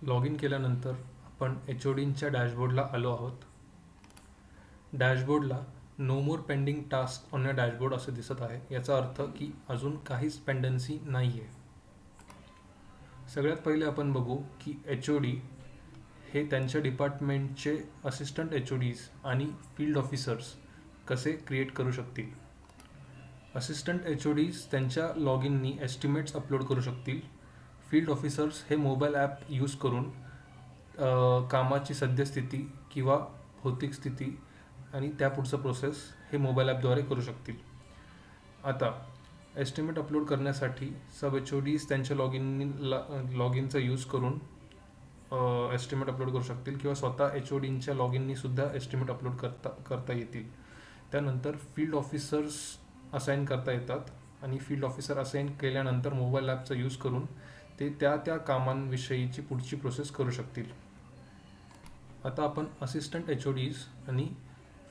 Log in केल्यानंतर आपण HODच्या डॅशबोर्डला आलो आहोत. डॅशबोर्डला no more pending task on a dashboard असे दिसत आहे. याचा अर्थ की अजून काहीच पेंडन्सी नाही आहे. सगळ्यात पहिले आपण बघू की HOD हे त्यांच्या डिपार्टमेंटचे असिस्टंट HODs आणि फील्ड ऑफिसर्स कसे क्रिएट करू शकतील. असिस्टंट HODs त्यांच्या लॉग इननी एस्टिमेट्स अपलोड करू शकतील. फील्ड ऑफिसर्स हे मोबाईल ॲप यूज करून कामाची सद्यस्थिती किंवा भौतिक स्थिती आणि त्यापुढचं प्रोसेस हे मोबाईल ॲपद्वारे करू शकतील. आता एस्टिमेट अपलोड करण्यासाठी सब HODs त्यांच्या लॉग इनचा यूज करून एस्टिमेट अपलोड करू शकतील किंवा स्वतः HODच्या लॉग इननी सुद्धा एस्टिमेट अपलोड करता येतील. त्यानंतर फील्ड ऑफिसर्स असाइन करता येतात आणि फील्ड ऑफिसर असाइन केल्यानंतर मोबाईल ॲपचा यूज करून ते त्या कामांविषयीची पुढची प्रोसेस करू शकतील. आता आपण असिस्टंट HODs आणि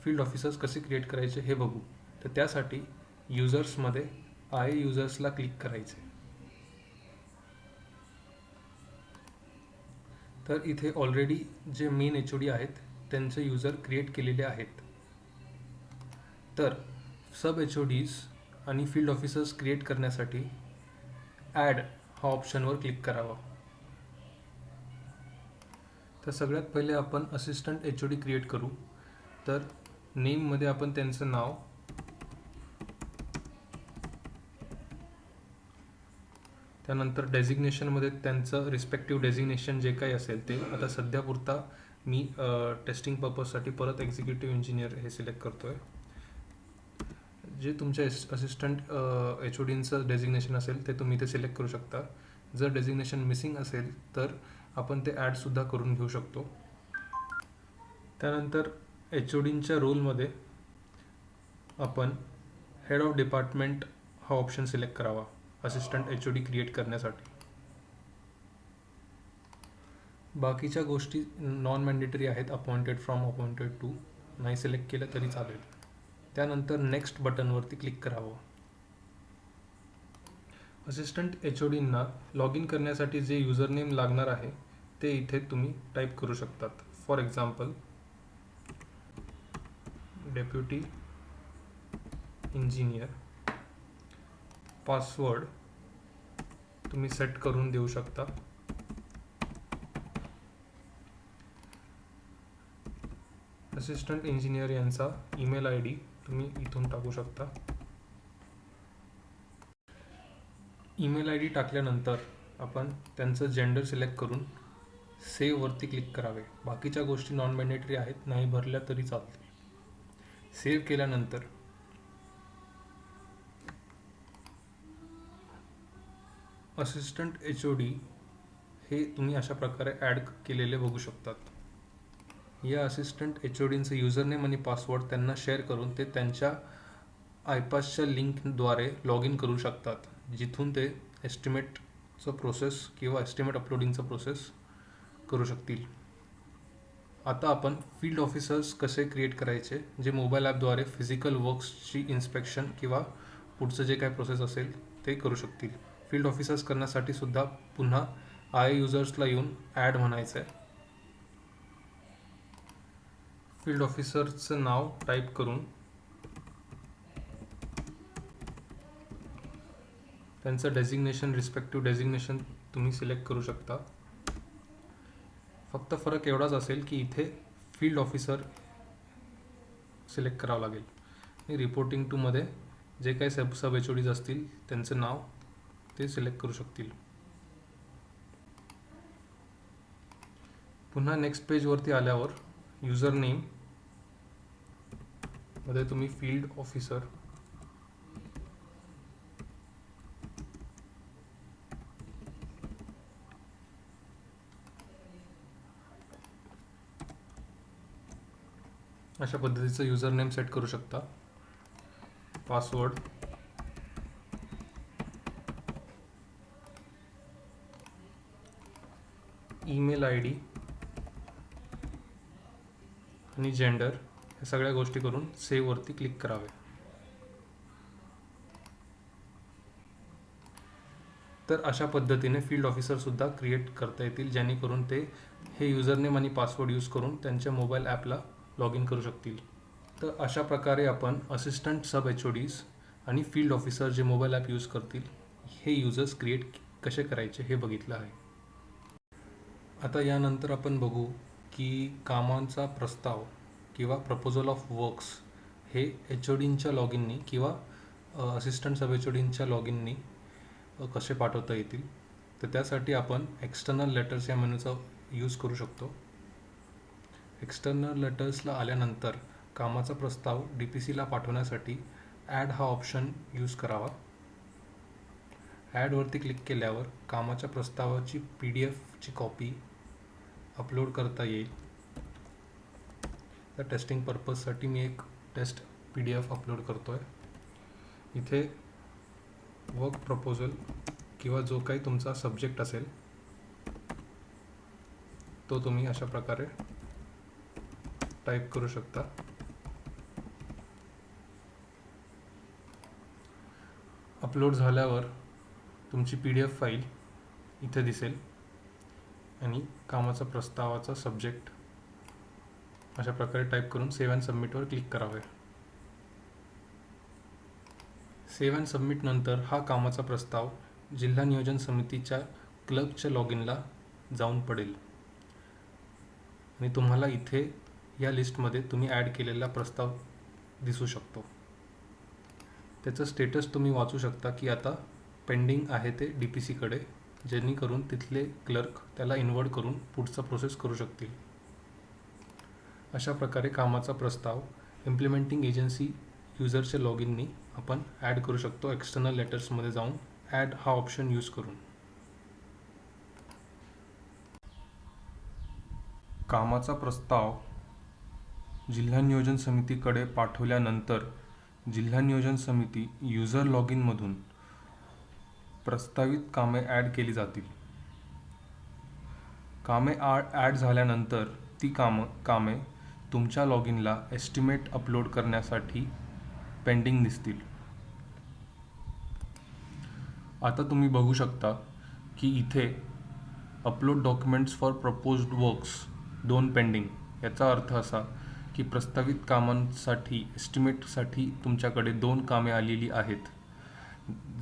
फील्ड ऑफिसर्स कसे क्रिएट करायचे हे बघू. तर त्यासाठी युजर्समध्ये यूजर्सला क्लिक करायचे. तर इथे ऑलरेडी जे मेन HOD आहेत त्यांचे युजर क्रिएट केलेले आहेत. तर सब HODs आणि फील्ड ऑफिसर्स क्रिएट करण्यासाठी ॲड हा ऑप्शनवर क्लिक करावा. तर सगळ्यात पहिले आपण असिस्टंट HOD क्रिएट करू. तर नेममध्ये आपण त्यांचं नाव, त्यानंतर डेझिग्नेशनमध्ये त्यांचं रिस्पेक्टिव्ह डेझिग्नेशन जे काही असेल ते. आता सध्यापुरता मी टेस्टिंग पर्पजसाठी परत एक्झिक्युटिव्ह इंजिनियर हे सिलेक्ट करतो आहे. जे तुमच्या असिस्टंट HODचं डेझिग्नेशन असेल ते तुम्ही इथे सिलेक्ट करू शकता. जर डेझिग्नेशन मिसिंग असेल तर आपण ते ॲडसुद्धा करून घेऊ शकतो. त्यानंतर HODच्या रोलमध्ये आपण हेड ऑफ डिपार्टमेंट हा ऑप्शन सिलेक्ट करावा असिस्टंट HOD क्रिएट करण्यासाठी. बाकीच्या गोष्टी नॉन मॅन्डेटरी आहेत. अपॉइंटेड फ्रॉम, अपॉइंटेड टू नाही सिलेक्ट केलं तरी चालेल. त्यानंतर नेक्स्ट बटनवरती क्लिक करावं. असिस्टंट HODंना लॉग इन करण्यासाठी जे युजर नेम लागणार आहे ते इथे तुम्ही टाईप करू शकतात. For example deputy engineer. Password तुम्ही सेट करून देऊ शकता. असिस्टंट इंजिनियर यांचा ईमेल ID तुम्ही इथून टाकू शकता. ईमेल ID टाकल्यानंतर आपण त्यांचं जेंडर सिलेक्ट करून सेव्हवरती क्लिक करावे. बाकीच्या गोष्टी नॉन मॅन्डेटरी आहेत, नाही भरल्या तरी चालतील. सेव्ह केल्यानंतर असिस्टंट HOD हे तुम्ही अशा प्रकारे ॲड केलेले बघू शकतात. या असिस्टंट HODचं युजरनेम आणि पासवर्ड त्यांना शेअर करून ते त्यांच्या आयपासच्या लिंकद्वारे लॉग इन करू शकतात, जिथून ते एस्टिमेटचं प्रोसेस किंवा एस्टिमेट अपलोडिंगचं प्रोसेस करू शकतील. आता आपण फील्ड ऑफिसर्स कसे क्रिएट करायचे, जे मोबाईल ॲपद्वारे फिजिकल वर्क्सची इन्स्पेक्शन किंवा पुढचं जे काय प्रोसेस असेल ते करू शकतील. फील्ड ऑफिसर्स करण्यासाठी सुद्धा पुन्हा यूजर्सला येऊन ॲड म्हणायचं आहे. फील्ड ऑफिसरचं नाव टाईप करून त्यांचं डेझिग्नेशन, रिस्पेक्टिव्ह डेझिग्नेशन तुम्ही सिलेक्ट करू शकता. फक्त फरक एवढाच असेल की इथे फील्ड ऑफिसर सिलेक्ट करावं लागेल आणि रिपोर्टिंग टूमध्ये जे काही सब HODs असतील त्यांचं नाव ते सिलेक्ट करू शकतील. पुन्हा नेक्स्ट पेजवरती आल्यावर युजर नेम मध्ये तुम्ही फील्ड ऑफिसर, अशा पद्धतीचं युजर नेम सेट करू शकता. पासवर्ड, ईमेल ID आणि जेंडर या सगळ्या गोष्टी करून सेव्हवरती क्लिक करावे. तर अशा पद्धतीने फील्ड ऑफिसरसुद्धा क्रिएट करता येतील, जेणेकरून ते हे युजरनेम आणि पासवर्ड यूज करून त्यांच्या मोबाईल ॲपला लॉग इन करू शकतील. तर अशा प्रकारे आपण असिस्टंट सब HODs आणि फील्ड ऑफिसर जे मोबाईल ॲप यूज करतील हे युजर्स क्रिएट कसे करायचे हे बघितलं आहे. आता यानंतर आपण बघू की कामांचा प्रस्ताव किंवा प्रपोजल ऑफ वर्क्स हे HODंच्या लॉग इननी किंवा असिस्टंट सब HODंच्या लॉग इननी कसे पाठवता येतील. तर त्यासाठी आपण एक्सटर्नल लेटर्स या मेनूचा यूज करू शकतो. एक्सटर्नल लेटर्सला आल्यानंतर कामाचा प्रस्ताव DPCला पाठवण्यासाठी ॲड हा ऑप्शन यूज करावा. ॲडवरती क्लिक केल्यावर कामाच्या प्रस्तावाची PDFची कॉपी अपलोड करता येईल. त्या टेस्टिंग पर्पजसाठी मी एक टेस्ट PDF अपलोड करतो आहे. इथे वर्क प्रपोजल किंवा जो काही तुमचा सब्जेक्ट असेल तो तुम्ही अशा प्रकारे टाईप करू शकता. अपलोड झाल्यावर तुमची PDF फाईल इथे दिसेल आणि कामाचा प्रस्तावाचा सब्जेक्ट अशा प्रकारे टाईप करून सेव्ह अँड सबमिटवर क्लिक करावे. सेव्ह अँड सबमिट नंतर हा कामाचा प्रस्ताव जिल्हा नियोजन समितीच्या क्लर्कच्या लॉग इनला जाऊन पडेल आणि तुम्हाला इथे या लिस्टमध्ये तुम्ही ॲड केलेला प्रस्ताव दिसू शकतो. त्याचं स्टेटस तुम्ही वाचू शकता की आता पेंडिंग आहे ते DPCकडे, जेणेकरून तिथले क्लर्क त्याला इन्व्हर्ट करून पुढचा प्रोसेस करू शकतील. अशा प्रकारे कामाचा प्रस्ताव इम्प्लिमेंटिंग एजन्सी युजरच्या लॉग इननी आपण ॲड करू शकतो एक्सटर्नल लेटर्समध्ये जाऊन ॲड हा ऑप्शन यूज करून. कामाचा प्रस्ताव जिल्हा नियोजन समितीकडे पाठवल्यानंतर जिल्हा नियोजन समिती युजर लॉग इनमधून प्रस्तावित कामे ॲड केली जातील. कामे ॲड झाल्यानंतर ती कामे तुमच्या लॉग इनला एस्टिमेट अपलोड करण्यासाठी पेंडिंग दिसतील. आता तुम्ही बघू शकता की इथे upload documents for proposed works 2 pending. याचा अर्थ असा की प्रस्तावित कामांसाठी एस्टिमेटसाठी तुमच्याकडे 2 कामे आलेली आहेत.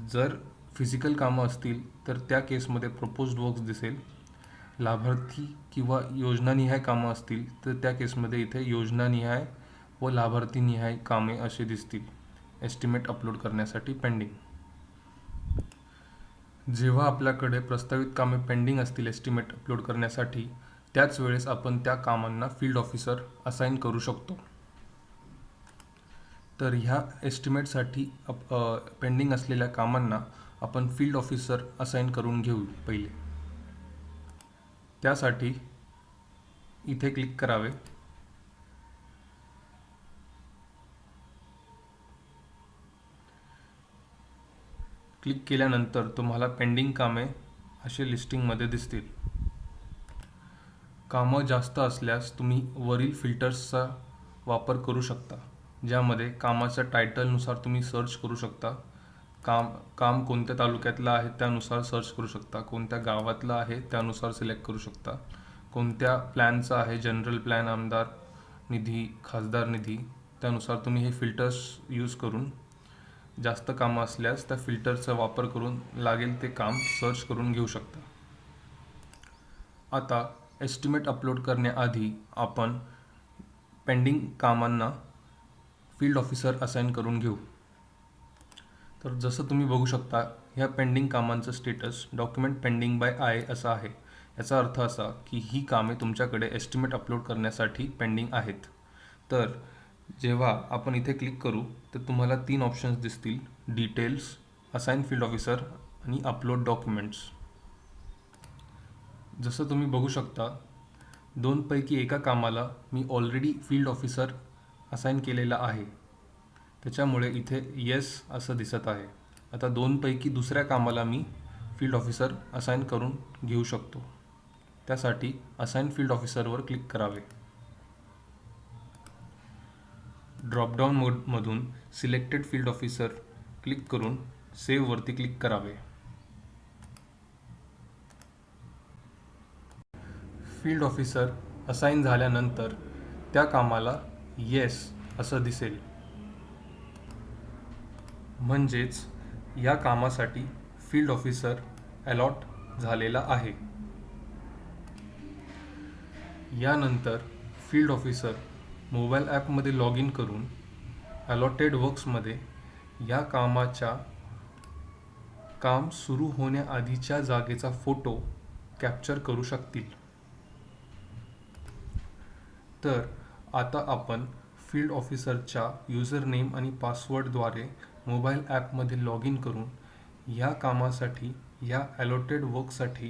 जर फिजिकल कामं असतील तर त्या केसमध्ये प्रपोज्ड वर्क्स दिसेल. लाभार्थी किंवा योजनानिहाय कामं असतील तर त्या केसमध्ये इथे योजनानिहाय व लाभार्थीनिहाय कामे असे दिसतील एस्टिमेट अपलोड करण्यासाठी पेंडिंग. जेव्हा आपल्याकडे प्रस्तावित कामे पेंडिंग असतील एस्टिमेट अपलोड करण्यासाठी, त्याच वेळेस आपण त्या कामांना फील्ड ऑफिसर असाइन करू शकतो. तर ह्या एस्टिमेटसाठी पेंडिंग असलेल्या कामांना आपण फील्ड ऑफिसर असाइन करून घेऊ पहिले. त्यासाठी इथे क्लिक करावे. क्लिक केल्यानंतर तुम्हाला पेंडिंग कामे असे लिस्टिंगमध्ये दिसतील. कामं जास्त असल्यास तुम्ही वरील फिल्टर्सचा वापर करू शकता, ज्यामध्ये कामाच्या टायटलनुसार तुम्ही सर्च करू शकता. काम कोणत्या तालुक्यातलं आहे त्यानुसार सर्च करू शकता. कोणत्या गावातलं आहे त्यानुसार सिलेक्ट करू शकता. कोणत्या प्लॅनचं आहे, जनरल प्लॅन, आमदार निधी, खासदार निधी, त्यानुसार तुम्ही हे फिल्टर्स यूज करून जास्त कामं असल्यास त्या फिल्टरचा वापर करून लागेल ते काम सर्च करून घेऊ शकता. आता एस्टिमेट अपलोड करण्याआधी आपण पेंडिंग कामांना फील्ड ऑफिसर असाइन करून घेऊ. तर जसं तुम्ही बघू शकता, ह्या पेंडिंग कामांचं status document pending by I असं आहे. याचा अर्थ असा की ही कामे तुमच्याकडे एस्टिमेट अपलोड करण्यासाठी पेंडिंग आहेत. तर जेव्हा आपण इथे क्लिक करू तर तुम्हाला 3 ऑप्शन्स दिसतील: डिटेल्स, असाइन फील्ड ऑफिसर आणि अपलोड डॉक्युमेंट्स. जसं तुम्ही बघू शकता, 2 पैकी एका कामाला मी ऑलरेडी फील्ड ऑफिसर असाइन केलेला आहे, त्याच्यामुळे इथे येस असं दिसत आहे. आता 2 पैकी दुसऱ्या कामाला मी फील्ड ऑफिसर असाइन करून घेऊ शकतो. त्यासाठी असाइन फील्ड ऑफिसरवर क्लिक करावे. ड्रॉपडाऊन मोडमधून सिलेक्टेड फील्ड ऑफिसर क्लिक करून सेव्हवरती क्लिक करावे. फील्ड ऑफिसर असाइन झाल्यानंतर त्या कामाला येस असं दिसेल. म्हणजेच या कामासाठी फील्ड ऑफिसर अलॉट झालेला आहे. यानंतर फील्ड ऑफिसर मोबाईल ॲपमध्ये लॉग इन करून अलॉटेड वर्क्समध्ये या काम सुरू होण्याआधीच्या जागेचा फोटो कॅप्चर करू शकतील. तर आता आपण फील्ड ऑफिसरच्या युजर नेम आणि पासवर्डद्वारे मोबाईल ॲपमध्ये लॉग इन करून या कामासाठी या अलॉटेड वर्कसाठी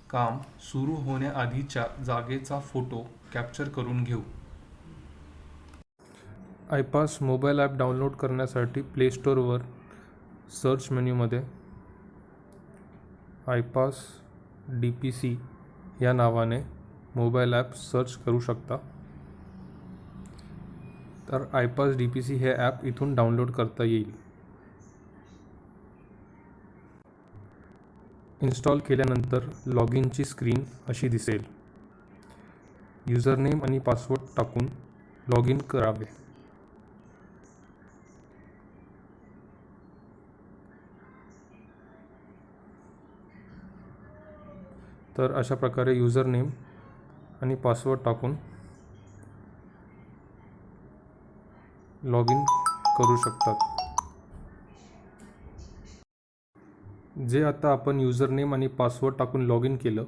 काम सुरू होण्याआधीच्या जागेचा फोटो कॅप्चर करून घेऊ. आयपास मोबाईल ॲप डाउनलोड करण्यासाठी प्ले स्टोअरवर सर्च मेन्यूमध्ये आयपास DPC या नावाने मोबाईल ॲप सर्च करू शकता. तर आयपास DPC हे ॲप इथून डाउनलोड करता येईल. इन्स्टॉल केल्यानंतर लॉग इनची स्क्रीन अशी दिसेल. युजरनेम आणि पासवर्ड टाकून लॉग इन करावे. तर अशा प्रकारे युजरनेम आणि पासवर्ड टाकून लॉग इन करू शकतात. जे आता आपण युजरनेम आणि पासवर्ड टाकून लॉग इन केलं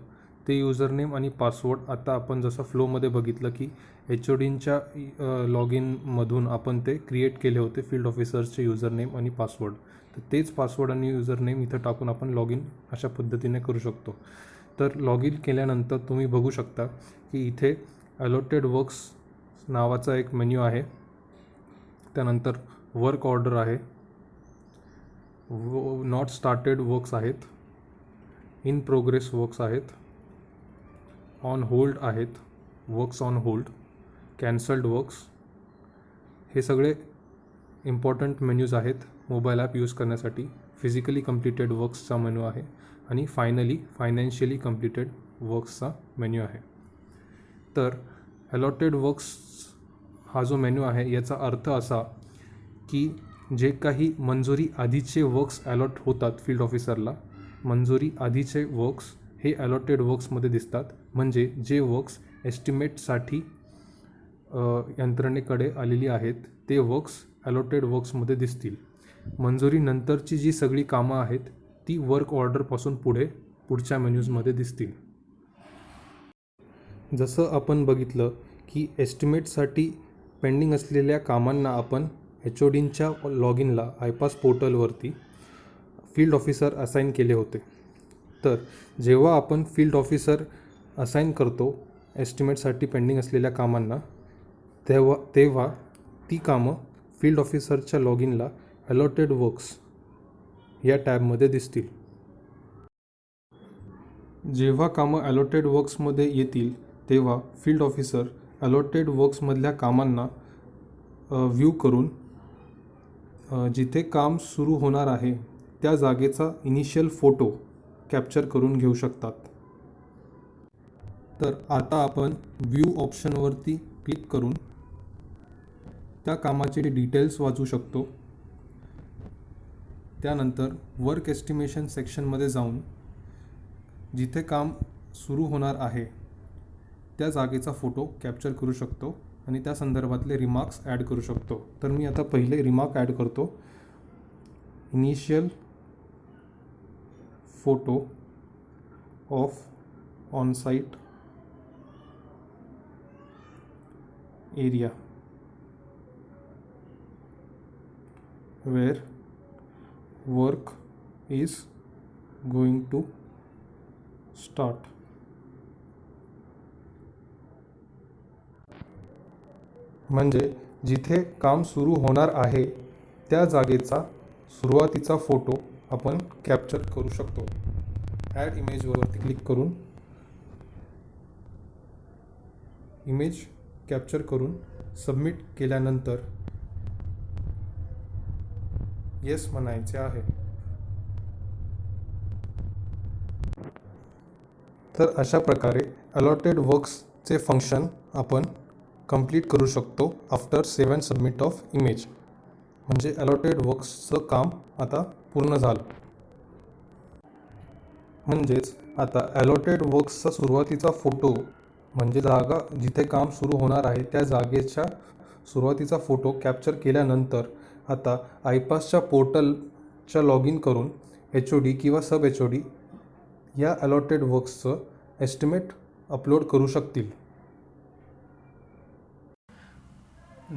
ते युजरनेम आणि पासवर्ड आता आपण जसं फ्लोमध्ये बघितलं की HODंच्या लॉग इनमधून आपण ते क्रिएट केले होते फील्ड ऑफिसर्सचे युजरनेम आणि पासवर्ड. तर तेच पासवर्ड आणि युजरनेम इथं टाकून आपण लॉग इन अशा पद्धतीने करू शकतो. तर लॉग इन केल्यानंतर तुम्ही बघू शकता की इथे अलॉटेड वर्क्स नावाचा एक मेन्यू आहे. त्यानंतर वर्क ऑर्डर आहे, नॉट स्टार्टेड वर्क्स आहेत, इन प्रोग्रेस वर्क्स आहेत, ऑन होल्ड आहेत, works on hold, cancelled works. हे सगळे इम्पॉर्टंट मेन्यूज आहेत मोबाईल ॲप यूज करण्यासाठी. फिजिकली कम्प्लिटेड वर्क्सचा मेन्यू आहे आणि फायनली फायनान्शियली कम्प्लिटेड वर्क्सचा मेन्यू आहे. तर अलॉटेड वर्क्स हा जो मेन्यू आहे याचा अर्थ असा की जे काही मंजुरी आधीचे वर्क्स अलॉट होतात फील्ड ऑफिसरला, मंजुरी आधीचे वर्क्स हे अलॉटेड वर्क्समध्ये दिसतात. म्हणजे जे वर्क्स एस्टिमेटसाठी यंत्रणेकडे आलेली आहेत ते वर्क्स अलॉटेड वर्क्समध्ये दिसतील. मंजुरीनंतरची जी सगळी कामं आहेत ती वर्क ऑर्डरपासून पुढच्या मेन्यूजमध्ये दिसतील. जसं आपण बघितलं की एस्टिमेटसाठी पेंडिंग असलेल्या कामांना आपण HODंच्या लॉग इनला आयपास पोर्टलवरती फील्ड ऑफिसर असाइन केले होते. तर जेव्हा आपण फील्ड ऑफिसर असाइन करतो एस्टिमेटसाठी पेंडिंग असलेल्या कामांना तेव्हा ती कामं फील्ड ऑफिसरच्या लॉग इनला अलॉटेड वर्क्स या टॅबमध्ये दिसतील. जेव्हा कामं अलॉटेड वर्क्समध्ये येतील तेव्हा फील्ड ऑफिसर अलॉटेड वर्क्समधल्या कामांना व्ह्यू करून जिथे काम सुरू होणार आहे त्या जागेचा इनिशियल फोटो कॅप्चर करून घेऊ शकतात. तर आता आपण व्ह्यू ऑप्शनवरती क्लिक करून त्या कामाचे डिटेल्स वाचू शकतो. त्यानंतर वर्क एस्टिमेशन सेक्शनमध्ये जाऊन जिथे काम सुरू होणार आहे त्या जागेचा फोटो कॅप्चर करू शकतो आणि त्या संदर्भातले रिमार्क्स ॲड करू शकतो. तर मी आता पहिले रिमार्क ॲड करतो. Initial photo of on-site area where work is going to start. म्हणजे जिथे काम सुरू होणार आहे त्या जागेचा सुरुवातीचा फोटो आपण कॅप्चर करू शकतो. ॲड इमेजवरती क्लिक करून इमेज कॅप्चर करून सबमिट केल्यानंतर येस म्हणायचे आहे. तर अशा प्रकारे अलॉटेड वर्क्सचे फंक्शन आपण कंप्लीट करू शकतो आफ्टर 7 सबमिट ऑफ इमेज. म्हणजे अलॉटेड वर्क्सचं काम आता पूर्ण झालं. म्हणजेच आता अलॉटेड वर्क्सचा सुरुवातीचा फोटो म्हणजे जागा जिथे काम सुरू होणार आहे त्या जागेच्या सुरुवातीचा फोटो कॅप्चर केल्यानंतर आता आयपासच्या पोर्टलच्या लॉग इन करून HOD किंवा सब HOD या अलॉटेड वर्क्सचं एस्टिमेट अपलोड करू शकतील.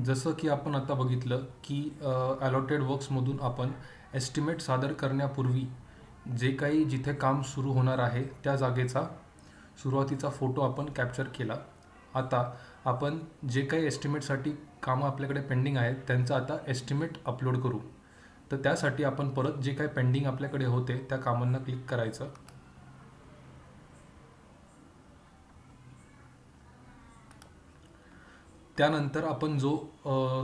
जसं की आपण आता बघितलं की अलॉटेड वर्क्समधून आपण एस्टिमेट सादर करण्यापूर्वी जे काही जिथे काम सुरू होणार आहे त्या जागेचा सुरुवातीचा फोटो आपण कॅप्चर केला. आता आपण जे काही एस्टिमेटसाठी कामं आपल्याकडे पेंडिंग आहेत त्यांचा आता एस्टिमेट अपलोड करू. तर त्यासाठी आपण परत जे काही पेंडिंग आपल्याकडे होते त्या कामांना क्लिक करायचं. त्यानंतर आपण जो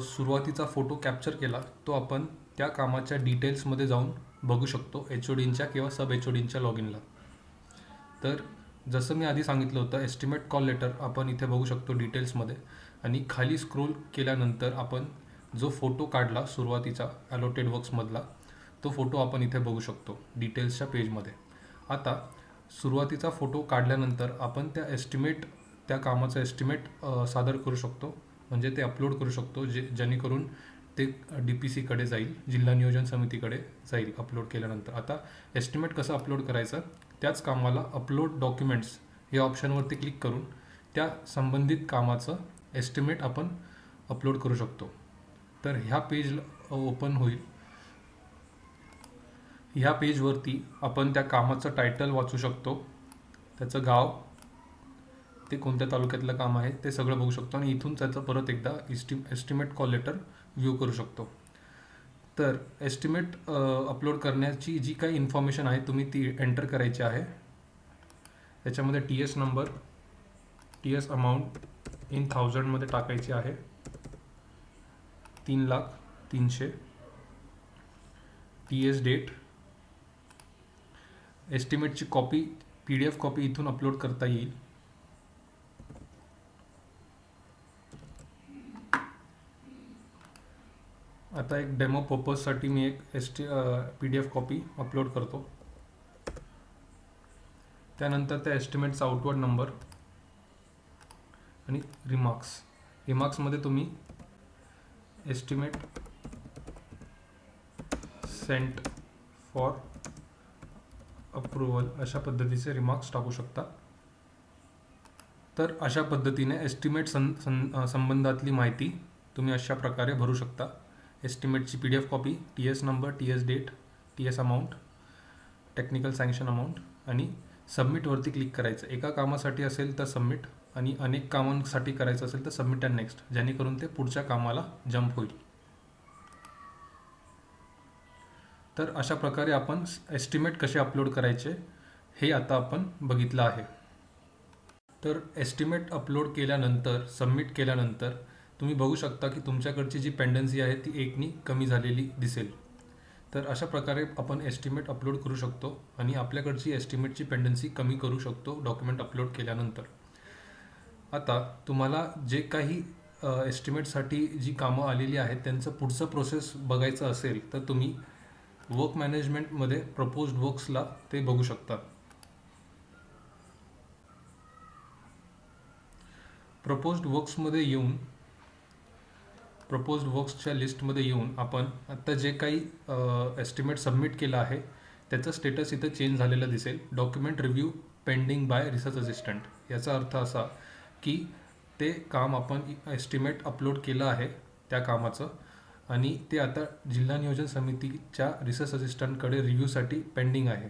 सुरुवातीचा फोटो कॅप्चर केला तो आपण त्या कामाच्या डिटेल्समध्ये जाऊन बघू शकतो HODंच्या किंवा सब HODंच्या लॉग इनला. तर जसं मी आधी सांगितलं होतं एस्टिमेट कॉल लेटर आपण इथे बघू शकतो डिटेल्समध्ये आणि खाली स्क्रोल केल्यानंतर आपण जो फोटो काढला सुरुवातीचा अलॉटेड वर्क्समधला तो फोटो आपण इथे बघू शकतो डिटेल्सच्या पेजमध्ये. आता सुरुवातीचा फोटो काढल्यानंतर आपण त्या कामाचं एस्टिमेट सादर करू शकतो म्हणजे ते अपलोड करू शकतो जेणेकरून ते DPCकडे जाईल, जिल्हा नियोजन समितीकडे जाईल अपलोड केल्यानंतर. आता एस्टिमेट कसं अपलोड करायचं त्याच कामाला अपलोड डॉक्युमेंट्स या ऑप्शनवरती क्लिक करून त्या संबंधित कामाचं एस्टिमेट आपण अपलोड करू शकतो. तर ह्या पेज ओपन होईल. ह्या पेजवरती आपण त्या कामाचं टायटल वाचू शकतो, त्याचं गाव, ते कोणत्या तालुक्यातलं काम आहे ते सगळं बघू शकतो आणि इथून त्याचं परत एकदा एस्टिमेट कॉल लेटर व्ह्यू करू शकतो. तर एस्टिमेट अपलोड करण्याची जी काही इन्फॉर्मेशन आहे तुम्ही ती एंटर करायची आहे. त्याच्यामध्ये TS number, TS amount in 1000मध्ये टाकायची आहे 3,03,000. TS डेट, एस्टिमेटची कॉपी PDF कॉपी इथून अपलोड करता येईल. आता एक डेमो पर्पजसाठी मी एक PDF कॉपी अपलोड करतो. त्यानंतर त्या एस्टिमेटचा आउटवर्ड नंबर आणि रिमार्क्समध्ये तुम्ही एस्टिमेट सेंट फॉर अप्रूव्हल अशा पद्धतीचे रिमार्क्स टाकू शकता. तर अशा पद्धतीने एस्टिमेट संबंधातली माहिती तुम्ही अशा प्रकारे भरू शकता. एस्टिमेटची PDF copy, TS number, TS date, TS amount, technical sanction amount आणि सबमिटवरती क्लिक करायचं. एका कामासाठी असेल तर सबमिट आणि अनेक कामांसाठी करायचं असेल तर सबमिट अँड नेक्स्ट, जेणेकरून ते पुढच्या कामाला जंप होईल. तर अशा प्रकारे आपण एस्टिमेट कसे अपलोड करायचे हे आता आपण बघितलं आहे. तर एस्टिमेट अपलोड केल्यानंतर सबमिट केल्यानंतर तुम्ही बघू शकता की तुमच्याकडची जी पेंडन्सी आहे ती 1नी कमी झालेली दिसेल. तर अशा प्रकारे आपण एस्टिमेट अपलोड करू शकतो आणि आपल्याकडची एस्टिमेटची पेंडन्सी कमी करू शकतो डॉक्युमेंट अपलोड केल्यानंतर. आता तुम्हाला जे काही एस्टिमेटसाठी जी कामं आलेली आहेत त्यांचं पुढचं प्रोसेस बघायचं असेल तर तुम्ही वर्क मॅनेजमेंटमध्ये प्रपोज्ड वर्क्सला ते बघू शकता. प्रपोज्ड वर्क्सच्या लिस्टमध्ये येऊन आपण आता जे काही एस्टिमेट सबमिट केलं आहे त्याचं स्टेटस इथं चेंज झालेलं दिसेल. Document review pending bye research assistant. याचा अर्थ असा की ते काम आपण एस्टिमेट अपलोड केलं आहे त्या कामाचं आणि ते आता जिल्हा नियोजन समितीच्या रिसर्च असिस्टंटकडे रिव्ह्यूसाठी पेंडिंग आहे.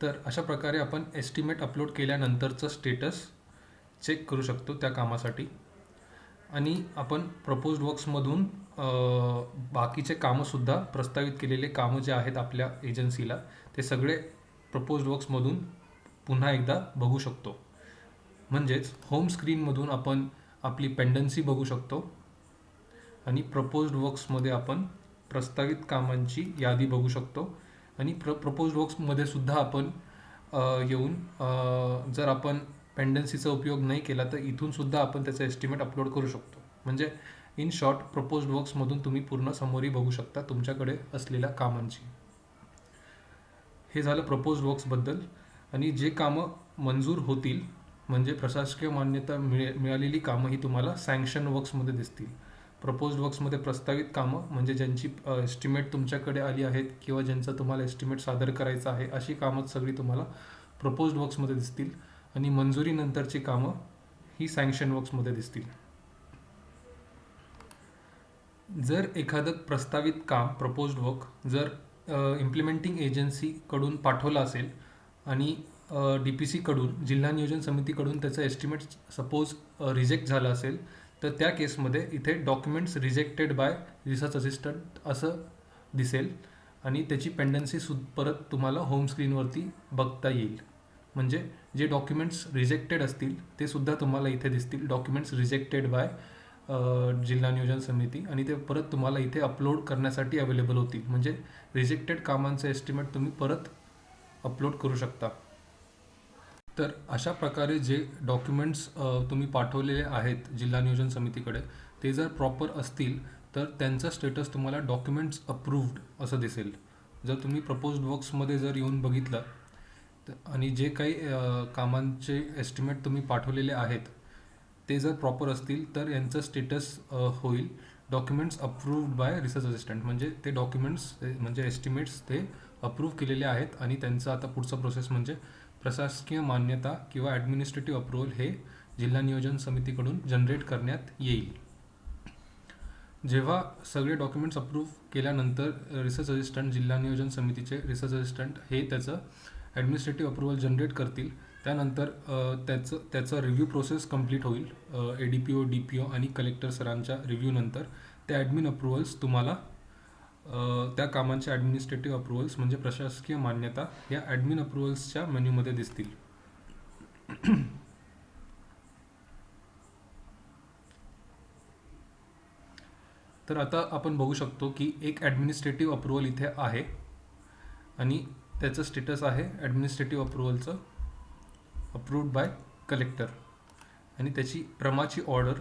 तर अशा प्रकारे आपण एस्टिमेट अपलोड केल्यानंतरचं स्टेटस चेक करू शकतो त्या कामासाठी. आणि आपण प्रपोज्ड वर्क्समधून बाकीचे कामंसुद्धा प्रस्तावित केलेले कामं जे आहेत आपल्या एजन्सीला ते सगळे प्रपोज्ड वर्क्समधून पुन्हा एकदा बघू शकतो. म्हणजेच होम स्क्रीनमधून आपण आपली पेंडन्सी बघू शकतो आणि प्रपोज्ड वर्क्समध्ये आपण प्रस्तावित कामांची यादी बघू शकतो आणि प्रपोज्ड वर्क्समध्ये सुद्धा आपण येऊन जर आपण पेंडन्सीचा उपयोग नाही केला तर इथून सुद्धा आपण त्याचा एस्टिमेट अपलोड करू शकतो. म्हणजे इन शॉर्ट प्रपोज्ड वर्क्समधून तुम्ही पूर्ण समरी बघू शकता तुमच्याकडे असलेल्या कामांची. हे झालं प्रपोज्ड वर्क्सबद्दल. आणि जे कामं मंजूर होतील म्हणजे प्रशासकीय मान्यता मिळालेली कामं ही तुम्हाला सँक्शन वर्क्समध्ये दिसतील. प्रपोज्ड वर्क्समध्ये प्रस्तावित कामं म्हणजे ज्यांची एस्टिमेट तुमच्याकडे आली आहेत किंवा ज्यांचं तुम्हाला एस्टिमेट सादर करायचं आहे अशी कामं सगळी तुम्हाला प्रपोज्ड वर्क्समध्ये दिसतील. आणि मंजुरीनंतरची कामं ही सँक्शन वर्क्समध्ये दिसतील. जर एखादं प्रस्तावित काम प्रपोज्ड वर्क जर इम्प्लिमेंटिंग एजन्सीकडून पाठवलं असेल आणि DPCकडून जिल्हा नियोजन समितीकडून त्याचं एस्टिमेट सपोज रिजेक्ट झालं असेल तर त्या केसमध्ये इथे documents rejected by research assistant असं दिसेल आणि त्याची पेंडन्सी परत तुम्हाला होम स्क्रीनवरती बघता येईल. म्हणजे जे डॉक्युमेंट्स रिजेक्टेड असतील ते सुद्धा तुम्हाला इथे दिसतील, डॉक्युमेंट्स रिजेक्टेड बाय जिल्हा नियोजन समिती, आणि ते परत तुम्हाला इथे अपलोड करण्यासाठी अवेलेबल होतील. म्हणजे रिजेक्टेड कामांचं एस्टिमेट तुम्ही परत अपलोड करू शकता. तर अशा प्रकारे जे डॉक्युमेंट्स तुम्ही पाठवलेले आहेत जिल्हा नियोजन समितीकडे ते जर प्रॉपर असतील तर त्यांचा स्टेटस तुम्हाला डॉक्युमेंट्स अप्रूव्ड असं दिसेल. जर तुम्ही प्रपोज्ड वर्क्समध्ये जर येऊन बघितलं आणि जे काही कामांचे एस्टिमेट तुम्ही पाठवलेले आहेत ते जर प्रॉपर असतील तर यांचं स्टेटस होईल documents approved by research assistant. म्हणजे ते डॉक्युमेंट्स म्हणजे एस्टिमेट्स ते अप्रूव्ह केलेले आहेत आणि त्यांचं आता पुढचं प्रोसेस म्हणजे प्रशासकीय मान्यता किंवा ॲडमिनिस्ट्रेटिव्ह अप्रूव्हल हे जिल्हा नियोजन समितीकडून जनरेट करण्यात येईल. जेव्हा सगळे डॉक्युमेंट्स अप्रूव्ह केल्यानंतर रिसर्च असिस्टंट जिल्हा नियोजन समितीचे रिसर्च असिस्टंट हे त्याचं ॲडमिनिस्ट्रेटिव्ह अप्रूव्हल जनरेट करतील. त्यानंतर त्याचं रिव्ह्यू प्रोसेस कंप्लीट होईल. ADPO DPO आणि कलेक्टर सरांच्या रिव्ह्यूनंतर त्या ॲडमिन अप्रूव्हल्स तुम्हाला त्या कामांचे ॲडमिनिस्ट्रेटिव्ह अप्रूव्हल्स म्हणजे प्रशासकीय मान्यता या ॲडमिन अप्रूव्हल्सच्या मेन्यूमध्ये दिसतील. तर आता आपण बघू शकतो की एक ॲडमिनिस्ट्रेटिव्ह अप्रूव्हल इथे आहे आणि त्याचं स्टेटस आहे ॲडमिनिस्ट्रेटिव्ह अप्रूव्हलचं अप्रूव्ड बाय कलेक्टर आणि त्याची प्रमाची ऑर्डर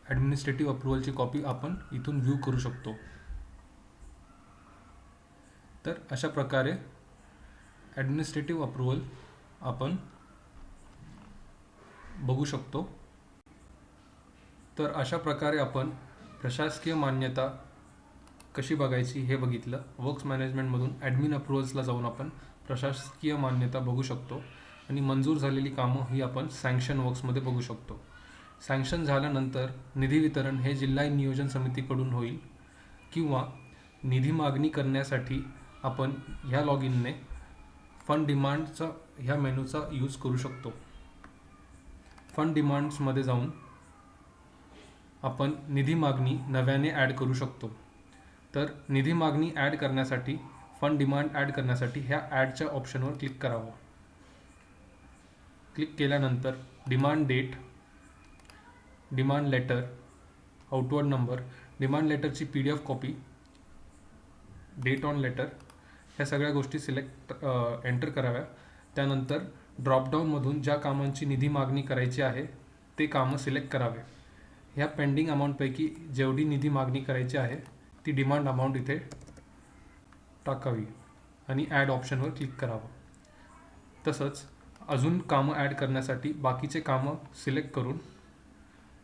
ॲडमिनिस्ट्रेटिव्ह अप्रूव्हलची कॉपी आपण इथून व्ह्यू करू शकतो. तर अशा प्रकारे ॲडमिनिस्ट्रेटिव्ह अप्रूव्हल आपण बघू शकतो. तर अशा प्रकारे आपण प्रशासकीय मान्यता कशी बघायची हे बघितलं. वर्क्स मॅनेजमेंटमधून ॲडमिन अप्रूव्हल्सला जाऊन आपण प्रशासकीय मान्यता बघू शकतो आणि मंजूर झालेली कामं ही आपण सँक्शन वर्क्समध्ये बघू शकतो. सँक्शन झाल्यानंतर निधी वितरण हे जिल्हा नियोजन समितीकडून होईल किंवा निधी मागणी करण्यासाठी आपण ह्या लॉग इनने फंड डिमांडचा ह्या मेनूचा यूज करू शकतो. फंड डिमांड्समध्ये जाऊन आपण निधी मागणी नव्याने ॲड करू शकतो. तर निधी मागणी ॲड करण्यासाठी फंड डिमांड ॲड करण्यासाठी ह्या ॲडच्या ऑप्शनवर क्लिक करावं. क्लिक केल्यानंतर demand date, demand letter, outward number, demand लेटरची PDF copy, date on letter ह्या सगळ्या गोष्टी एंटर कराव्या. त्यानंतर ड्रॉपडाऊनमधून ज्या कामांची निधी मागणी करायची आहे ते कामं सिलेक्ट करावे. ह्या पेंडिंग अमाऊंटपैकी जेवढी निधी मागणी करायची आहे ती डिमांड अमाऊंट इथे टाकावी आणि ॲड ऑप्शनवर क्लिक करावं. तसंच अजून कामं ॲड करण्यासाठी बाकीचे कामं सिलेक्ट करून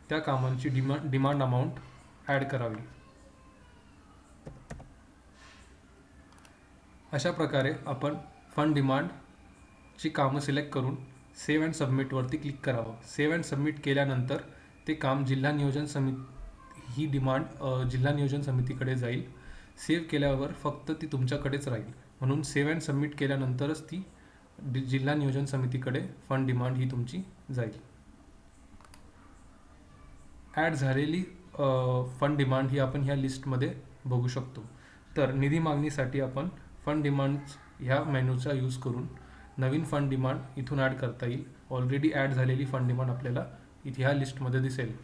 त्या कामांची डिमांड अमाऊंट ॲड करावी. अशा प्रकारे आपण फंड डिमांडची कामं सिलेक्ट करून सेव्ह अँड सबमिटवरती क्लिक करावं. सेव्ह अँड सबमिट केल्यानंतर ते काम जिल्हा नियोजन समिती ही डिमांड जिल्हा नियोजन समितीकडे जाईल. सेव्ह केल्यावर फक्त ती तुमच्याकडेच राहील. म्हणून सेव्ह अँड सबमिट केल्यानंतरच ती जिल्हा नियोजन समितीकडे फंड डिमांड ही तुमची जाईल. ॲड झालेली फंड डिमांड ही आपण ह्या लिस्टमध्ये बघू शकतो. तर निधी मागणीसाठी आपण फंड डिमांड्स ह्या मेनूचा यूज करून नवीन फंड डिमांड इथून ॲड करता येईल. ऑलरेडी ॲड झालेली फंड डिमांड आपल्याला इथे ह्या लिस्टमध्ये दिसेल.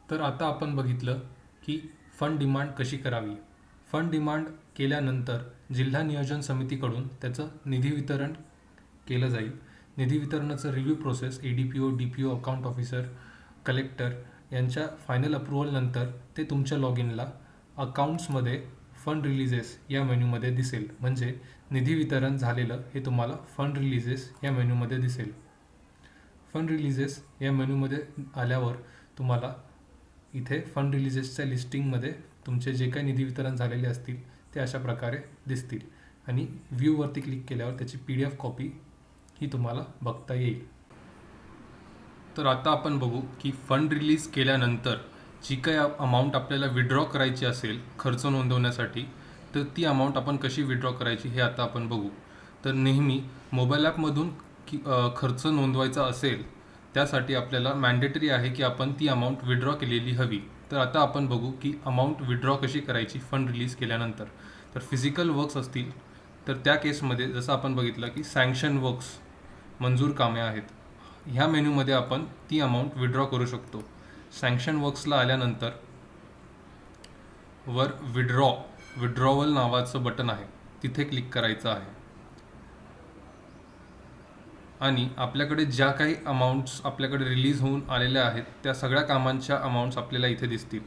तर आता आपण बघितलं की फंड डिमांड कशी करावी. फंड डिमांड केल्यानंतर जिल्हा नियोजन समितीकडून त्याचं निधी वितरण केलं जाईल. निधी वितरणाचं review process ADPO, DPO, account officer, collector यांच्या फायनल अप्रुव्हल नंतर ते तुमच्या लॉग इनला अकाउंट्समध्ये फंड रिलीजेस या मेन्यूमध्ये दिसेल. म्हणजे निधी वितरण झालेलं हे तुम्हाला फंड रिलीजेस या मेन्यूमध्ये दिसेल. फंड रिलीजेस या मेन्यूमध्ये आल्यावर तुम्हाला इथे फंड रिलीजेसच्या लिस्टिंगमध्ये तुमचे जे काही निधी वितरण झालेले असतील ते अशा प्रकारे दिसतील आणि व्ह्यूवरती क्लिक केल्यावर त्याची PDF कॉपी ही तुम्हाला बघता येईल. तर आता आपण बघू की फंड रिलीज केल्यानंतर जी काही अमाऊंट आपल्याला विड्रॉ करायची असेल खर्च नोंदवण्यासाठी, तर ती अमाऊंट आपण कशी विड्रॉ करायची हे आता आपण बघू. तर नेहमी मोबाईल ॲपमधून खर्च नोंदवायचा असेल त्यासाठी आपल्याला मॅन्डेटरी आहे की आपण ती अमाऊंट विड्रॉ केलेली हवी. तर आता आपण बघू की अमाऊंट विड्रॉ कशी करायची फंड रिलीज केल्यानंतर. तर फिजिकल वर्क्स असतील तर त्या केसमध्ये जसं आपण बघितलं की सँक्शन वर्क्स मंजूर कामे आहेत, ह्या मेन्यूमध्ये आपण ती अमाऊंट विड्रॉ करू शकतो. सँक्शन वर्क्सला आल्यानंतर वर विड्रॉवल नावाचं बटन आहे, तिथे क्लिक करायचं आहे आणि आपल्याकडे ज्या काही अमाऊंट्स आपल्याकडे रिलीज होऊन आलेल्या आहेत त्या सगळ्या कामांच्या अमाऊंट्स आपल्याला इथे दिसतील.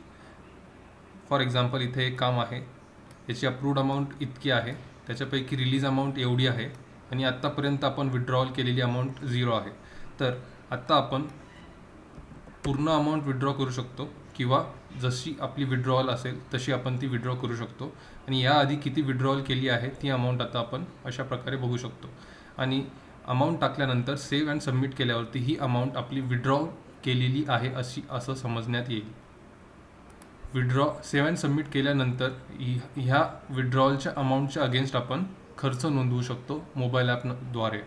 फॉर एक्झाम्पल इथे एक काम आहे, याची अप्रूव्ड अमाऊंट इतकी आहे, त्याच्यापैकी रिलीज अमाऊंट एवढी आहे आणि आत्तापर्यंत आपण विड्रॉवल केलेली अमाऊंट 0 आहे. तर आत्ता आपण पूर्ण अमाऊंट विड्रॉ करू शकतो किंवा जशी आपली विड्रॉवल असेल तशी आपण ती विड्रॉ करू शकतो आणि याआधी किती विड्रॉवल केली आहे ती अमाऊंट आता आपण अशा प्रकारे बघू शकतो. आणि अमाऊंट टाकल्यानंतर सेव्ह अँड सबमिट केल्यावरती ही अमाऊंट आपली विड्रॉ केलेली आहे असं समजण्यात येईल. सेव्ह अँड सबमिट केल्यानंतर ह्या विड्रॉवलच्या अमाऊंटच्या अगेन्स्ट आपण खर्च नोंदवू शकतो मोबाईल ॲपद्वारे.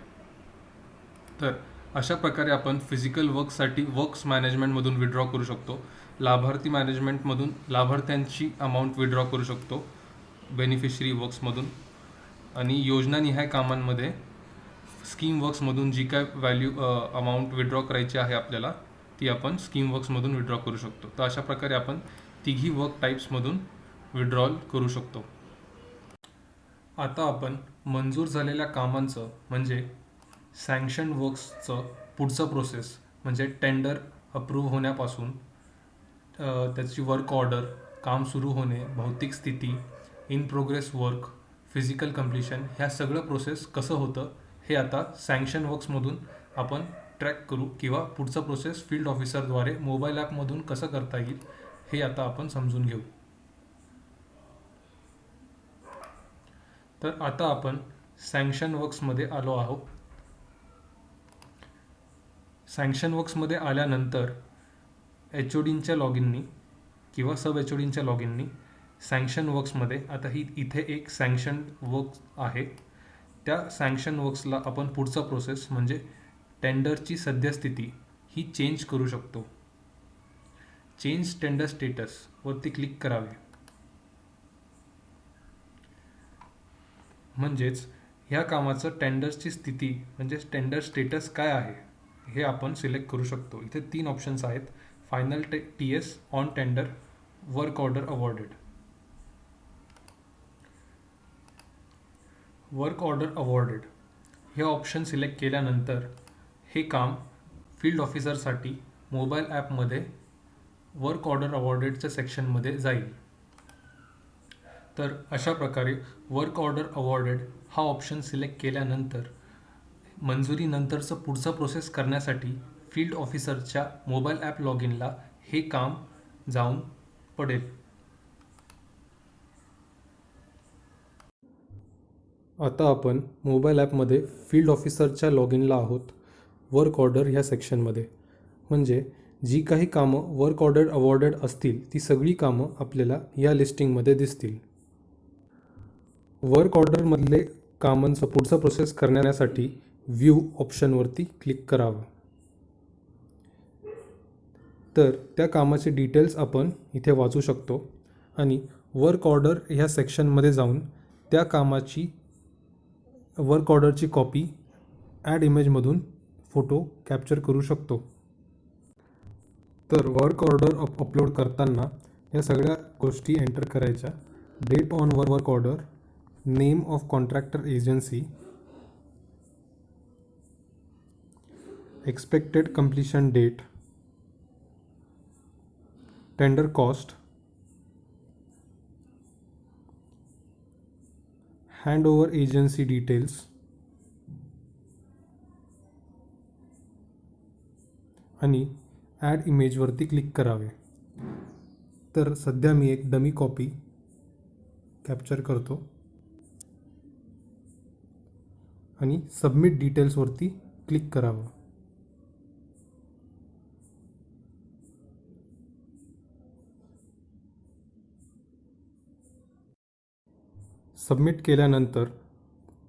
तर अशा प्रकारे आपण फिजिकल वर्क्ससाठी वर्क्स मॅनेजमेंटमधून विड्रॉ करू शकतो. लाभार्थी मॅनेजमेंटमधून लाभार्थ्यांची अमाऊंट विड्रॉ करू शकतो बेनिफिशरी वर्क्समधून. आणि योजनानिहाय कामांमध्ये स्कीम वर्क्समधून जी काय अमाऊंट विड्रॉ करायची आहे आपल्याला ती आपण स्कीम वर्क्समधून विड्रॉ करू शकतो. तर अशा प्रकारे आपण तिघी वर्क टाईप्समधून विड्रॉल करू शकतो. आता आपण मंजूर झालेल्या कामांचं म्हणजे सँक्शन वर्क्सचं पुढचं प्रोसेस म्हणजे टेंडर अप्रूव्ह होण्यापासून त्याची वर्क ऑर्डर, काम सुरू होणे, भौतिक स्थिती, in progress work, physical completion, ह्या सगळं प्रोसेस कसं होतं हे आता सँक्शन वर्क्समधून आपण ट्रॅक करू किंवा पुढचं प्रोसेस फील्ड ऑफिसरद्वारे मोबाईल ॲपमधून कसं करता येईल हे आता आपण समजून घेऊ. तर आता आपण सँक्शन वर्क्समध्ये आलो आहोत. सँक्शन वर्क्समध्ये आल्यानंतर HODच्या लॉग इननी किंवा सब HODच्या लॉग इननी सँक्शन वर्क्समध्ये आता इथे एक सँक्शन वर्क्स आहे. त्या सँक्शन वर्क्सला आपण पुढचा प्रोसेस म्हणजे टेंडरची सद्यस्थिती ही चेंज करू शकतो. चेंज टेंडर स्टेटस वरती क्लिक करावे. म्हणजेच ह्या कामाचं टेंडरची स्थिती म्हणजे टेंडर स्टेटस काय आहे हे आपण सिलेक्ट करू शकतो. इथे 3 ऑप्शन्स आहेत, final TS, on tender, work order awarded. Work order awarded हे ऑप्शन सिलेक्ट केल्यानंतर हे काम फील्ड ऑफिसरसाठी मोबाईल ॲपमध्ये वर्क ऑर्डर अवॉर्डेडच्या सेक्शनमध्ये जाईल. तर अशा प्रकारे वर्क ऑर्डर अवॉर्डेड हा ऑप्शन सिलेक्ट केल्यानंतर मंजुरीनंतरचं पुढचं प्रोसेस करण्यासाठी फील्ड ऑफिसरच्या मोबाईल ॲप लॉग इनला हे काम जाऊन पडेल. आता आपण मोबाईल ॲपमध्ये फील्ड ऑफिसरच्या लॉग इनला आहोत वर्क ऑर्डर ह्या सेक्शनमध्ये. म्हणजे जी काही कामं वर्क ऑर्डर अवॉर्डेड असतील ती सगळी कामं आपल्याला या लिस्टिंगमध्ये दिसतील. वर्क ऑर्डरमधले कामांचं पुढचं प्रोसेस करण्यासाठी व्ह्यू ऑप्शनवरती क्लिक करावं. तर त्या कामाचे डिटेल्स आपण इथे वाचू शकतो आणि वर्क ऑर्डर ह्या सेक्शनमध्ये जाऊन त्या कामाची वर्क ऑर्डरची कॉपी ॲड इमेजमधून फोटो कॅप्चर करू शकतो. तर वर्क ऑर्डर अपलोड करताना या सगळ्या गोष्टी एंटर करायच्या. Date on work order, name of contractor agency, expected completion date, tender cost, handover agency details आणि ॲड इमेजवरती क्लिक करावे. तर सध्या मी एक डमी कॉपी कॅप्चर करतो आणि सबमिट डिटेल्सवरती क्लिक करावं. सबमिट केल्यानंतर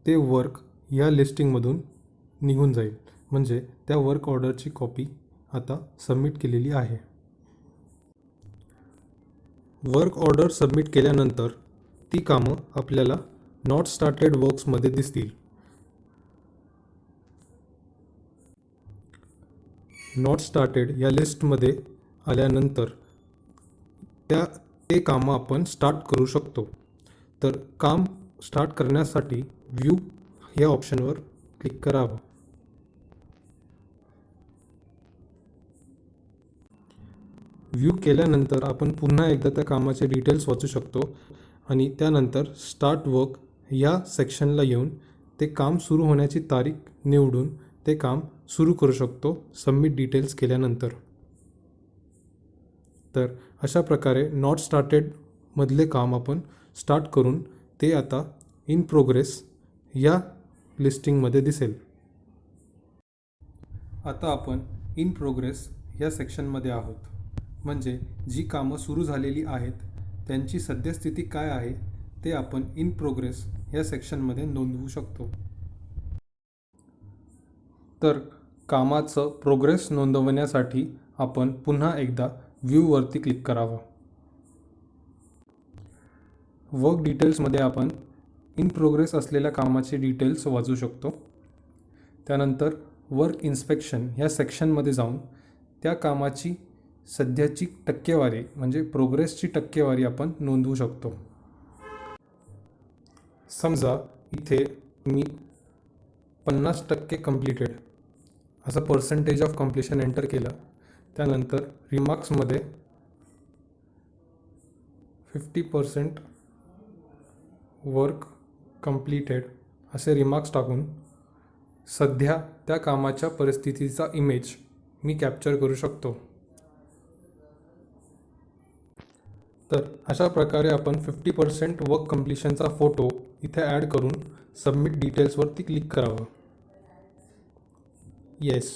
ते वर्क या लिस्टिंगमधून निघून जाईल, म्हणजे त्या वर्क ऑर्डरची कॉपी आता सबमिट केलेली आहे. वर्क ऑर्डर सबमिट केल्यानंतर ती कामं आपल्याला नॉट स्टार्टेड वर्क्समध्ये दिसतील. नॉट स्टार्टेड या लिस्टमध्ये आल्यानंतर ते कामं आपण स्टार्ट करू शकतो. तर काम स्टार्ट करण्यासाठी व्ह्यू या ऑप्शनवर क्लिक करावं. व्ह्यू केल्यानंतर आपण पुन्हा एकदा त्या कामाचे डिटेल्स वाचू शकतो आणि त्यानंतर स्टार्ट वर्क या सेक्शनला येऊन ते काम सुरू होण्याची तारीख निवडून ते काम सुरू करू शकतो सबमिट डिटेल्स केल्यानंतर. तर अशा प्रकारे नॉट स्टार्टेडमधले काम आपण स्टार्ट करून ते आता इन प्रोग्रेस या लिस्टिंगमध्ये दिसेल. आता आपण इन प्रोग्रेस या सेक्शनमध्ये आहोत, म्हणजे जी कामं सुरू झालेली आहेत त्यांची सद्यस्थिती काय आहे ते आपण इन प्रोग्रेस या सेक्शनमध्ये नोंदवू शकतो. तर कामाचं प्रोग्रेस नोंदवण्यासाठी आपण पुन्हा एकदा व्ह्यूवरती क्लिक करावं. वर्क डिटेल्समध्ये आपण इन प्रोग्रेस असलेल्या कामाचे डिटेल्स वाचू शकतो. त्यानंतर वर्क इन्स्पेक्शन ह्या सेक्शनमध्ये जाऊन त्या कामाची सध्याची टक्केवारी म्हणजे प्रोग्रेसची टक्केवारी आपण नोंदवू शकतो. समजा इथे मी 50% कंप्लीटेड असं पर्सेंटेज ऑफ कंप्लीशन एंटर केलं. त्यानंतर रिमार्क्समध्ये 50% वर्क कंप्लीटेड असे रिमार्क्स टाकून सध्या त्या कामाच्या परिस्थितीचा इमेज मी कॅप्चर करू शकतो. तर अशा प्रकारे आपण 50% वर्क कंप्लीशनचा फोटो इथे ॲड करून सबमिट डिटेल्सवरती क्लिक करावं. येस.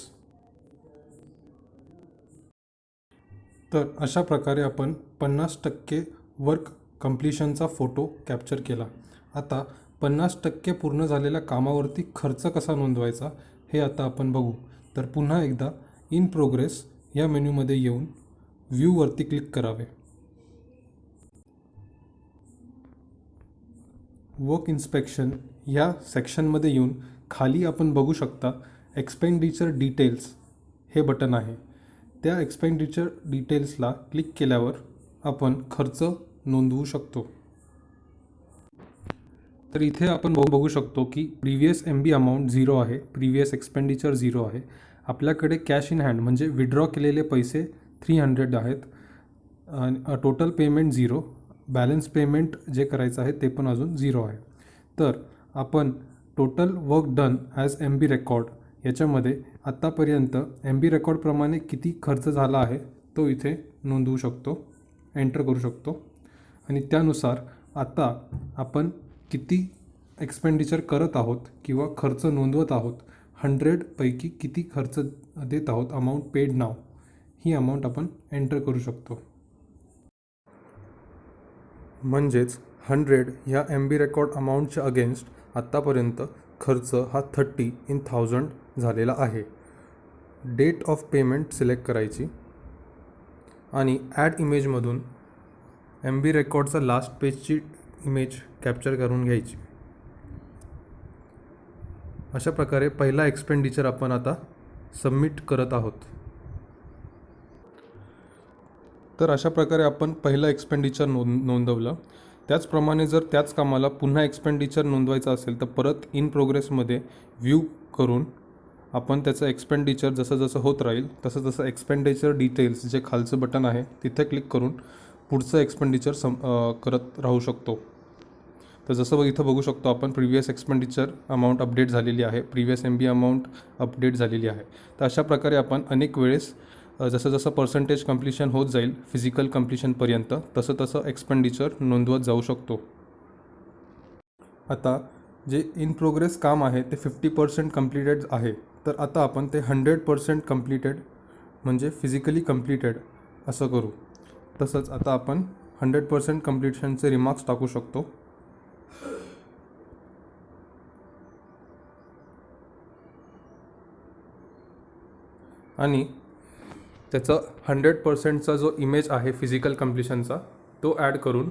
तर अशा प्रकारे आपण 50% वर्क कंप्लीशनचा फोटो कॅप्चर केला. आता 50% पूर्ण झालेल्या कामावरती खर्च कसा नोंदवायचा हे आता आपण बघू. तर पुन्हा एकदा इन प्रोग्रेस या मेन्यूमध्ये येऊन व्ह्यूवरती क्लिक करावे. वर्क इन्स्पेक्शन या सेक्शनमध्ये येऊन खाली आपण बघू शकता एक्सपेंडिचर डिटेल्स हे बटन आहे. त्या एक्सपेंडिचर डिटेल्सला क्लिक केल्यावर आपण खर्च नोंदवू शकतो. तर इथे आपण बघू शकतो की प्रिव्हियस MB अमाऊंट 0 आहे, प्रिव्हियस एक्सपेंडिचर 0 आहे. आपल्याकडे कॅश इन हँड म्हणजे विड्रॉ केलेले पैसे 300 आहेत. टोटल पेमेंट 0, बॅलन्स पेमेंट जे करायचं आहे ते पण अजून 0 आहे. तर आपण total work done as MB record याच्यामध्ये आत्तापर्यंत MB रेकॉर्डप्रमाणे किती खर्च झाला आहे तो इथे नोंदवू शकतो, एंटर करू शकतो. आणि त्यानुसार आता आपण किती एक्सपेंडिचर करत आहोत किंवा खर्च नोंदवत आहोत, 100 पैकी किती खर्च देत आहोत, अमाऊंट पेड नाव, ही अमाऊंट आपण एंटर करू शकतो. म्हणजेच 100 ह्या MB रेकॉर्ड अमाऊंटच्या अगेन्स्ट आत्तापर्यंत खर्च हा 30,000 झालेला आहे. डेट ऑफ पेमेंट सिलेक्ट करायची आणि ॲड इमेजमधून MB रेकॉर्डचा लास्ट पेजची इमेज कॅप्चर करून घ्यायची. अशा प्रकारे पहिला एक्सपेंडिचर आपण आता सबमिट करत आहोत. तर अशा प्रकारे आपण पहिलं एक्सपेंडिचर नोंदवलं. त्याचप्रमाणे जर त्याच कामाला पुन्हा एक्सपेंडिचर नोंदवायचं असेल तर परत इन प्रोग्रेसमध्ये व्ह्यू करून आपण त्याचं एक्सपेंडिचर जसं जसं होत राहील तसं तसं एक्सपेंडिचर डिटेल्स जे खालचं बटन आहे तिथे क्लिक करून पुढचं एक्सपेंडिचर करत राहू शकतो. तर जसं इथं बघू शकतो आपण प्रिव्हियस एक्सपेंडिचर अमाऊंट अपडेट झालेली आहे, प्रिव्हियस MB अमाऊंट अपडेट झालेली आहे. तर अशा प्रकारे आपण अनेक वेळेस जसं जसं पर्सेंटेज कंप्लीशन होत जाईल फिजिकल कंप्लीशनपर्यंत तसं तसं एक्सपेंडिचर नोंदवत जाऊ शकतो. आता जे इन प्रोग्रेस काम आहे ते 50% कंप्लीटेड आहे. तर आता आपण ते 100% कंप्लीटेड म्हणजे फिजिकली कंप्लीटेड असं करू. तसंच आता आपण 100% कंप्लीशनचे रिमार्क्स टाकू शकतो. आणि त्याचा 100%चा जो इमेज आहे फिजिकल कंप्लीशनचा तो ॲड करून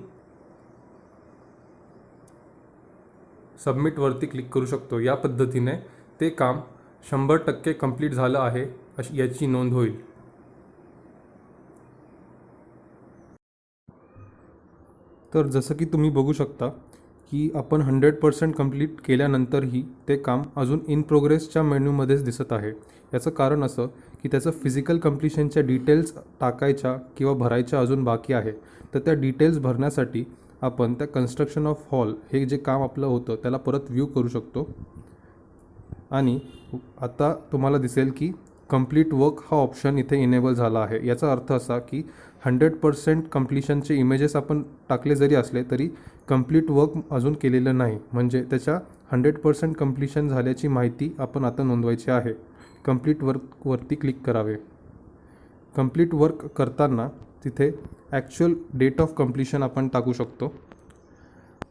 सबमिटवरती क्लिक करू शकतो. या पद्धतीने ते काम 100% कंप्लीट झालं आहे अशी याची नोंद होईल. तर जसं की तुम्ही बघू शकता की आपण 100% कंप्लीट केल्यानंतरही ते काम अजून इन प्रोग्रेसच्या मेन्यूमध्येच दिसत आहे. याचं कारण असं की त्याचं फिजिकल कंप्लीशनच्या डिटेल्स टाकायच्या किंवा भरायच्या अजून बाकी आहे. तर त्या डिटेल्स भरण्यासाठी आपण त्या कन्स्ट्रक्शन ऑफ हॉल हे जे काम आपलं होतं त्याला परत व्ह्यू करू शकतो. आणि आता तुम्हाला दिसेल की कंप्लीट वर्क हा ऑप्शन इथे इनेबल झाला आहे. याचा अर्थ असा की 100% कंप्लीशनचे इमेजेस आपण टाकले जरी असले तरी कंप्लीट वर्क अजून केलेलं नाही, म्हणजे त्याच्या 100% कंप्लीशन झाल्याची माहिती आपण आता नोंदवायची आहे. कंप्लीट वर्कवरती क्लिक करावे. कंप्लीट वर्क करताना तिथे ॲक्च्युअल डेट ऑफ कंप्लीशन आपण टाकू शकतो.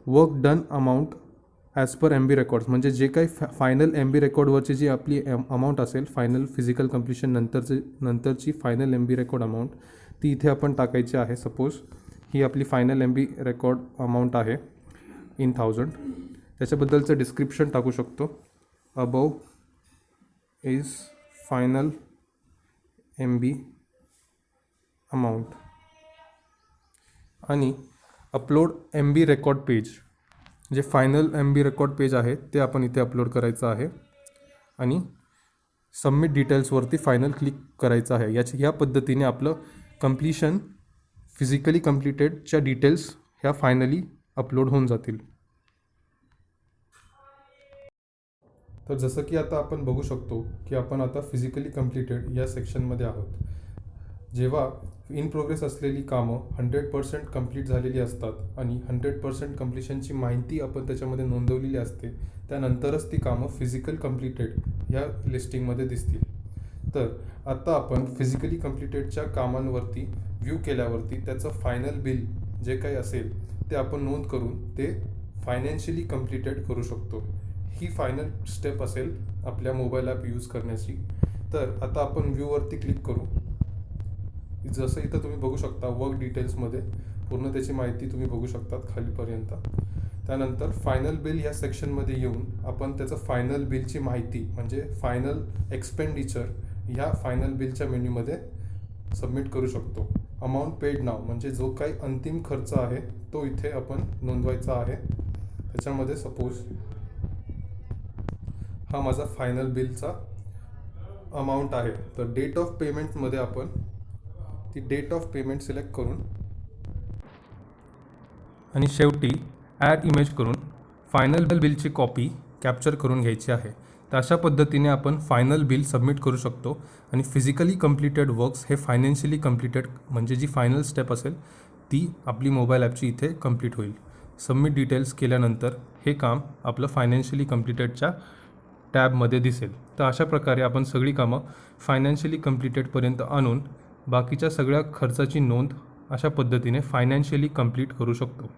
Work done amount as per MB records, म्हणजे जे काही फायनल MB रेकॉर्डवरची जी आपली अमाऊंट असेल फायनल फिजिकल कंप्लीशन नंतरची फायनल MB रेकॉर्ड अमाऊंट ती इथे आपण टाकायची आहे. सपोज ही आपली फायनल MB रेकॉर्ड अमाऊंट आहे इन 1000. त्याच्याबद्दलचं डिस्क्रिप्शन टाकू शकतो. Above is final MB amount. आणि अपलोड MB रेकॉर्ड पेज, जे फायनल MB रेकॉर्ड पेज आहे ते आपण इथे अपलोड करायचं आहे. आणि सबमिट डिटेल्सवरती फायनल क्लिक करायचं आहे. ह्या पद्धतीने आपलं कंप्लीशन फिजिकली कंप्लीटेडच्या डिटेल्स ह्या फायनली अपलोड होऊन जातील. तर जसं की आता आपण बघू शकतो की आपण आता फिजिकली कंप्लीटेड या सेक्शनमध्ये आहोत. जेव्हा इन प्रोग्रेस असलेली कामं 100% कंप्लीट झालेली असतात आणि 100% कंप्लीशनची माहिती आपण त्याच्यामध्ये नोंदवलेली असते, त्यानंतरच ती कामं फिजिकल कंप्लीटेड या लिस्टिंगमध्ये दिसतील. तर आता आपण फिजिकली कंप्लीटेडच्या कामांवरती व्ह्यू केल्यावरती त्याचं फायनल बिल जे काही असेल ते आपण नोंद करून ते फायनान्शियली कंप्लीटेड करू शकतो. ही फायनल स्टेप असेल आपल्या मोबाईल ॲप यूज करण्याची. तर आता आपण व्ह्यूवरती क्लिक करू. जसं इथं तुम्ही बघू शकता वर्क डिटेल्समध्ये पूर्ण त्याची माहिती तुम्ही बघू शकतात खालीपर्यंत. त्यानंतर फायनल बिल या सेक्शनमध्ये येऊन आपण त्याचं फायनल बिलची माहिती म्हणजे फायनल एक्सपेंडिचर ह्या फायनल बिलच्या मेन्यूमध्ये सबमिट करू शकतो. अमाऊंट पेड नाव म्हणजे जो काही अंतिम खर्च आहे तो इथे आपण नोंदवायचा आहे. त्याच्यामध्ये सपोज हा माझा फायनल बिलचा अमाऊंट आहे. तर डेट ऑफ पेमेंटमध्ये आपण ती डेट ऑफ पेमेंट सिलेक्ट करून आणि शेवटी ॲड इमेज करून फायनल बिलची कॉपी कॅप्चर करून घ्यायची आहे. तर अशा पद्धतीने आपण फायनल बिल सबमिट करू शकतो आणि फिजिकली कंप्लीटेड वर्क्स हे फायनान्शियली कंप्लीटेड म्हणजे जी फायनल स्टेप असेल ती आपली मोबाईल ॲपची इथे कंप्लीट होईल. सबमिट डिटेल्स केल्यानंतर हे काम आपलं फायनान्शियली कंप्लीटेडच्या टॅबमध्ये दिसेल. तर अशा प्रकारे आपण सगळी कामं फायनान्शियली कंप्लीटेडपर्यंत आणून बाकीच्या सगळ्या खर्चाची नोंद अशा पद्धतीने फायनान्शियली कंप्लीट करू शकतो.